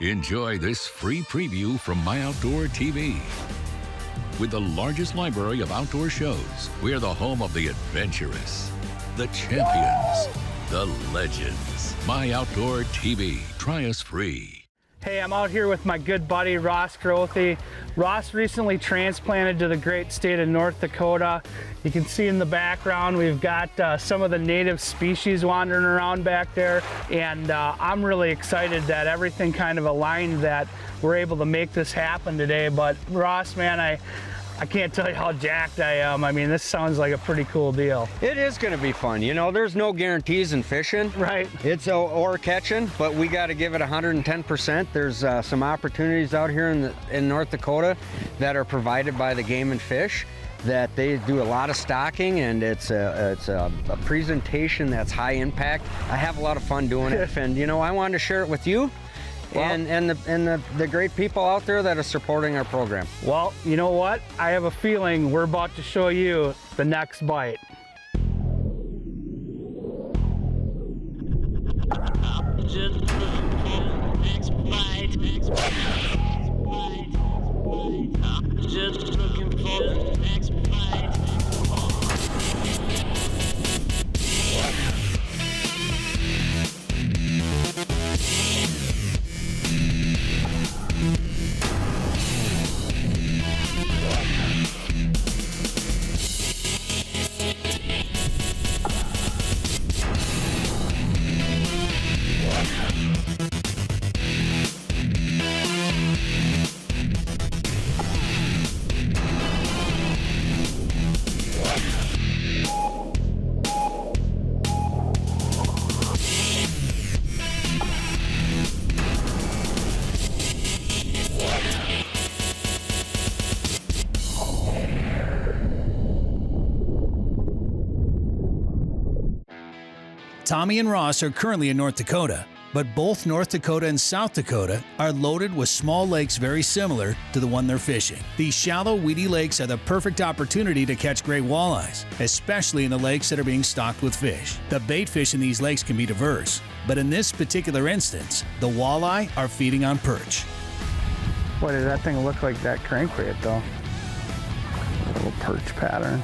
Enjoy this free preview from MyOutdoorTV. With the largest library of outdoor shows, we're the home of the adventurous, the champions, the legends. MyOutdoorTV. Try us free. Hey, I'm out here with my good buddy, Ross Grothy. Ross recently transplanted to the great state of North Dakota. You can see in the background, we've got some of the native species wandering around back there. And I'm really excited that everything kind of aligned that we're able to make this happen today. But Ross, man, I can't tell you how jacked I am. I mean, this sounds like a pretty cool deal. It is going to be fun. You know, there's no guarantees in fishing. Right. It's or catching, but we got to give it 110%. There's some opportunities out here in North Dakota that are provided by the Game and Fish, that they do a lot of stocking, and it's a presentation that's high impact. I have a lot of fun doing it, and you know, I wanted to share it with you. Well, and the great people out there that are supporting our program. Well, you know what? I have a feeling we're about to show you the next bite. Just looking for the next bite. Tommy and Ross are currently in North Dakota, but both North Dakota and South Dakota are loaded with small lakes very similar to the one they're fishing. These shallow, weedy lakes are the perfect opportunity to catch great walleyes, especially in the lakes that are being stocked with fish. The bait fish in these lakes can be diverse, but in this particular instance, the walleye are feeding on perch. Boy, does that thing look like that crankbait though. A little perch pattern.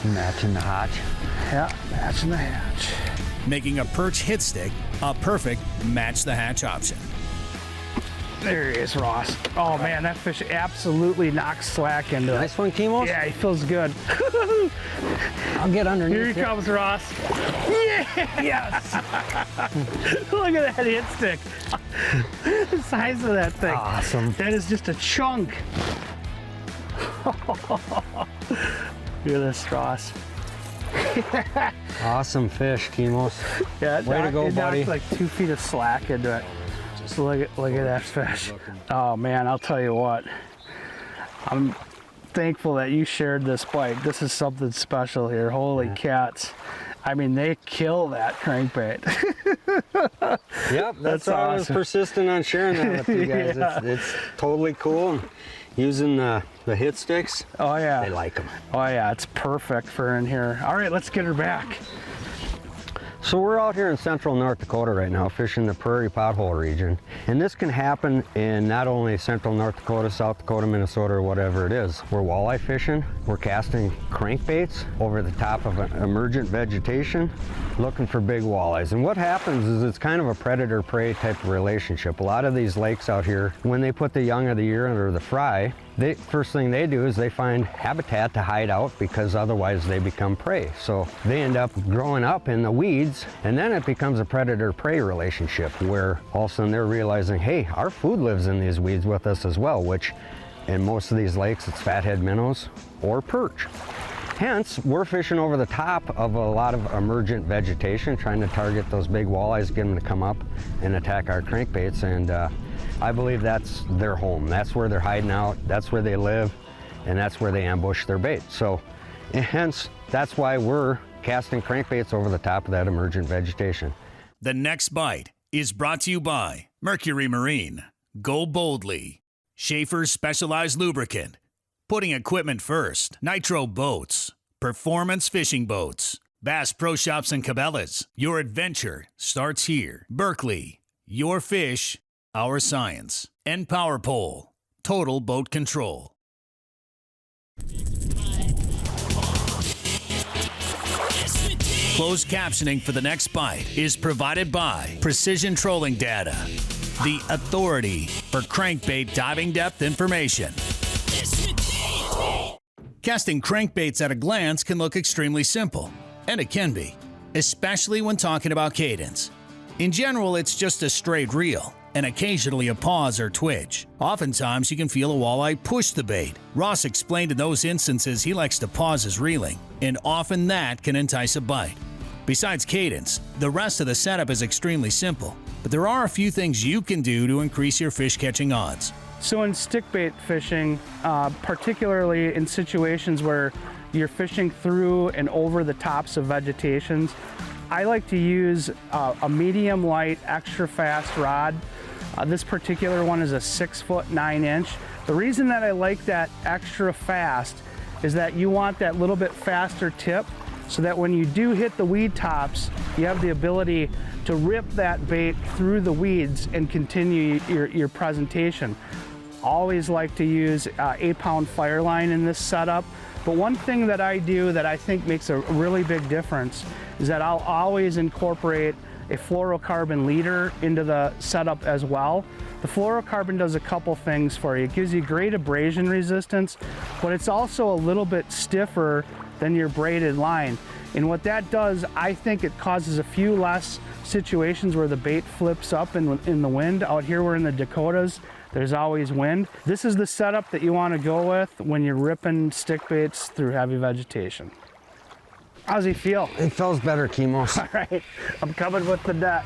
matching the hatch. Yeah, matching the hatch. Making a perch hit stick a perfect match the hatch option. There he is, Ross. Oh man, that fish absolutely knocks slack into it. Nice one, Kimos. Yeah, he feels good. I'll get underneath. Here he comes, Ross. Yeah! Yes! Look at that hit stick. The size of that thing. Awesome. That is just a chunk. Look at this, Ross. Awesome fish, Kimos. Yeah, way to go, buddy. It knocked like 2 feet of slack into it. Just look at that fish. Oh man, I'll tell you what. I'm thankful that you shared this bite. This is something special here. Holy cats. I mean, they kill that crankbait. Yep, that's why awesome. I was persistent on sharing that with you guys. Yeah. It's totally cool. And using the hit sticks. Oh yeah. They like them. Oh yeah, it's perfect for in here. All right, let's get her back. So we're out here in central North Dakota right now, fishing the prairie pothole region. And this can happen in not only central North Dakota, South Dakota, Minnesota, or whatever it is. We're walleye fishing, we're casting crankbaits over the top of an emergent vegetation, looking for big walleyes. And what happens is it's kind of a predator-prey type of relationship. A lot of these lakes out here, when they put the young of the year under the fry, first thing they do is they find habitat to hide out, because otherwise they become prey. So they end up growing up in the weeds, and then it becomes a predator-prey relationship where all of a sudden they're realizing, hey, our food lives in these weeds with us as well, which in most of these lakes it's fathead minnows or perch. Hence, we're fishing over the top of a lot of emergent vegetation, trying to target those big walleyes, get them to come up and attack our crankbaits. And I believe that's their home. That's where they're hiding out, that's where they live, and that's where they ambush their bait. So, and hence, that's why we're casting crankbaits over the top of that emergent vegetation. The next bite is brought to you by Mercury Marine, Go Boldly, Schaefer's Specialized Lubricant, Putting Equipment First, Nitro Boats, Performance Fishing Boats, Bass Pro Shops and Cabela's. Your adventure starts here. Berkeley, your fish, our science, and Power Pole, total boat control. Closed captioning for the next bite is provided by Precision Trolling Data, the authority for crankbait diving depth information. Casting crankbaits at a glance can look extremely simple, and it can be, especially when talking about cadence. In general, it's just a straight reel, and occasionally a pause or twitch. Oftentimes, you can feel a walleye push the bait. Ross explained in those instances he likes to pause his reeling, and often that can entice a bite. Besides cadence, the rest of the setup is extremely simple, but there are a few things you can do to increase your fish catching odds. So in stickbait fishing, particularly in situations where you're fishing through and over the tops of vegetations, I like to use a medium light, extra fast rod. This particular one is a 6-foot 9-inch. The reason that I like that extra fast is that you want that little bit faster tip so that when you do hit the weed tops, you have the ability to rip that bait through the weeds and continue your presentation. Always like to use 8-pound fire line in this setup. But one thing that I do that I think makes a really big difference is that I'll always incorporate a fluorocarbon leader into the setup as well. The fluorocarbon does a couple things for you. It gives you great abrasion resistance, but it's also a little bit stiffer than your braided line. And what that does, I think it causes a few less situations where the bait flips up in the wind. Out here we're in the Dakotas, there's always wind. This is the setup that you want to go with when you're ripping stick baits through heavy vegetation. How's he feel? It feels better, Kimos. All right, I'm coming with the net.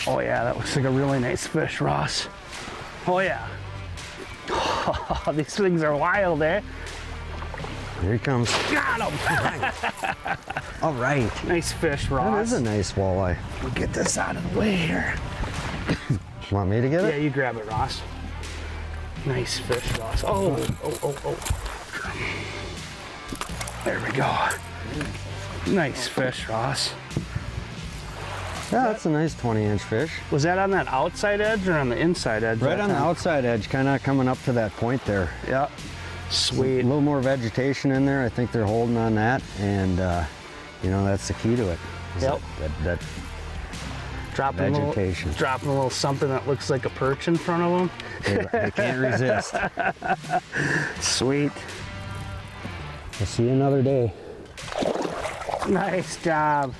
Oh yeah, that looks like a really nice fish, Ross. Oh yeah. Oh, these things are wild, eh? Here he comes. Got him! All right. Nice fish, Ross. That is a nice walleye. We'll get this out of the way here. Want me to get Yeah, it? you grab it, Ross. Nice fish, Ross. Oh. There we go. Nice fish, Ross. Yeah, that's a nice 20-inch fish. Was that on that outside edge or on the inside edge? Right on the outside edge, kind of coming up to that point there. Yep. A Sweet. little more vegetation in there. I think they're holding on that, and you know, that's the key to it. Yep. That Dropping vegetation. Dropping a little something that looks like a perch in front of them. they can't resist. Sweet. We'll see you another day. Nice job.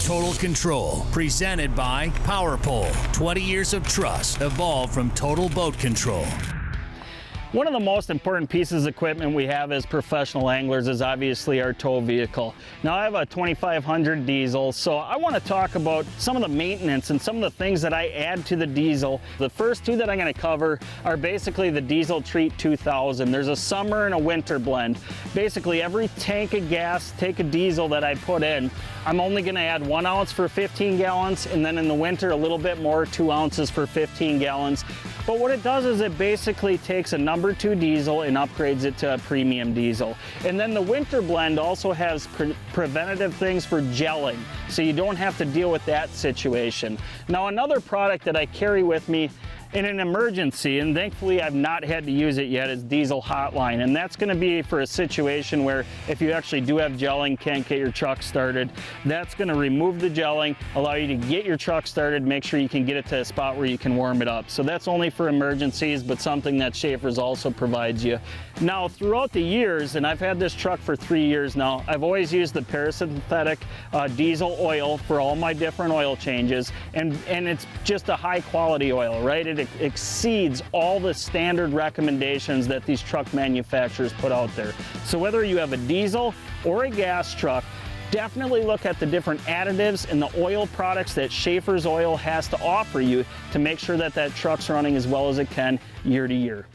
Total Control, presented by Power Pole. 20 years of trust evolved from Total Boat Control. One of the most important pieces of equipment we have as professional anglers is obviously our tow vehicle. Now I have a 2500 diesel, so I want to talk about some of the maintenance and some of the things that I add to the diesel. The first two that I'm going to cover are basically the Diesel Treat 2000. There's a summer and a winter blend. Basically every tank of gas, tank of diesel that I put in, I'm only going to add 1 ounce for 15 gallons, and then in the winter a little bit more, 2 ounces for 15 gallons. But what it does is it basically takes a number 2 diesel and upgrades it to a premium diesel. And then the winter blend also has preventative things for gelling, so you don't have to deal with that situation. Now another product that I carry with me in an emergency, and thankfully I've not had to use it yet, is Diesel Hotline. And that's going to be for a situation where if you actually do have gelling, can't get your truck started, that's going to remove the gelling, allow you to get your truck started, make sure you can get it to a spot where you can warm it up. So that's only for emergencies, but something that Schaefer's also provides you. Now throughout the years, and I've had this truck for 3 years now, I've always used the parasympathetic diesel oil for all my different oil changes, and it's just a high quality oil, right? It exceeds all the standard recommendations that these truck manufacturers put out there. So whether you have a diesel or a gas truck, definitely look at the different additives and the oil products that Schaefer's Oil has to offer you to make sure that that truck's running as well as it can year to year.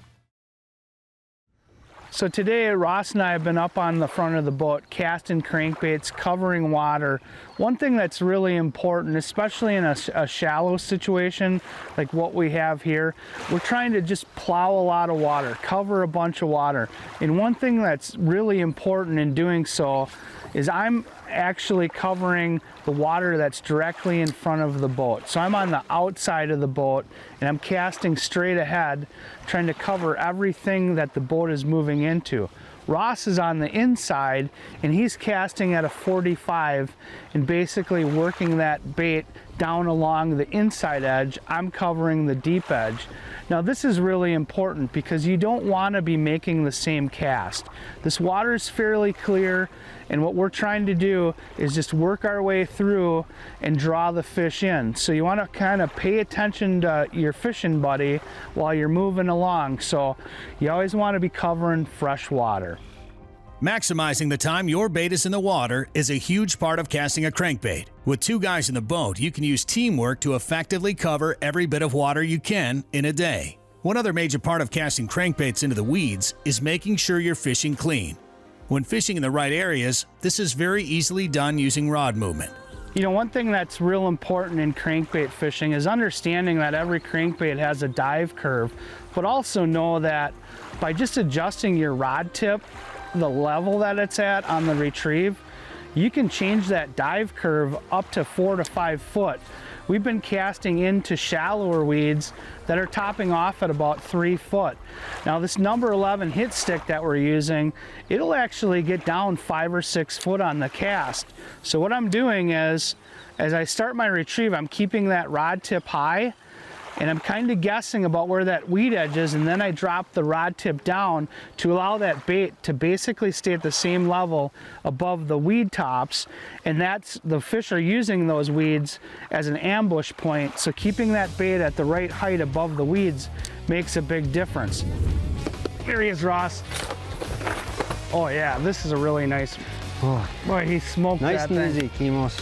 So today, Ross and I have been up on the front of the boat, casting crankbaits, covering water. One thing that's really important, especially in a shallow situation like what we have here, we're trying to just plow a lot of water, cover a bunch of water. And one thing that's really important in doing so is I'm actually covering the water that's directly in front of the boat. So I'm on the outside of the boat and I'm casting straight ahead, trying to cover everything that the boat is moving into. Ross is on the inside and he's casting at a 45 and basically working that bait down along the inside edge. I'm covering the deep edge. Now this is really important because you don't want to be making the same cast. This water is fairly clear, and what we're trying to do is just work our way through and draw the fish in. So you want to kind of pay attention to your fishing buddy while you're moving along. So you always want to be covering fresh water. Maximizing the time your bait is in the water is a huge part of casting a crankbait. With 2 guys in the boat, you can use teamwork to effectively cover every bit of water you can in a day. One other major part of casting crankbaits into the weeds is making sure you're fishing clean. When fishing in the right areas, this is very easily done using rod movement. You know, one thing that's real important in crankbait fishing is understanding that every crankbait has a dive curve, but also know that by just adjusting your rod tip, the level that it's at on the retrieve, you can change that dive curve up to 4 to 5 foot. We've been casting into shallower weeds that are topping off at about 3 foot. Now this number 11 hit stick that we're using, it'll actually get down 5 or 6 foot on the cast. So what I'm doing is, as I start my retrieve, I'm keeping that rod tip high and I'm kind of guessing about where that weed edge is, and then I drop the rod tip down to allow that bait to basically stay at the same level above the weed tops, and that's, the fish are using those weeds as an ambush point, so keeping that bait at the right height above the weeds makes a big difference. Here he is, Ross. Oh yeah, this is a really nice, Oh, boy, he smoked nice that and thing. easy, Kimos.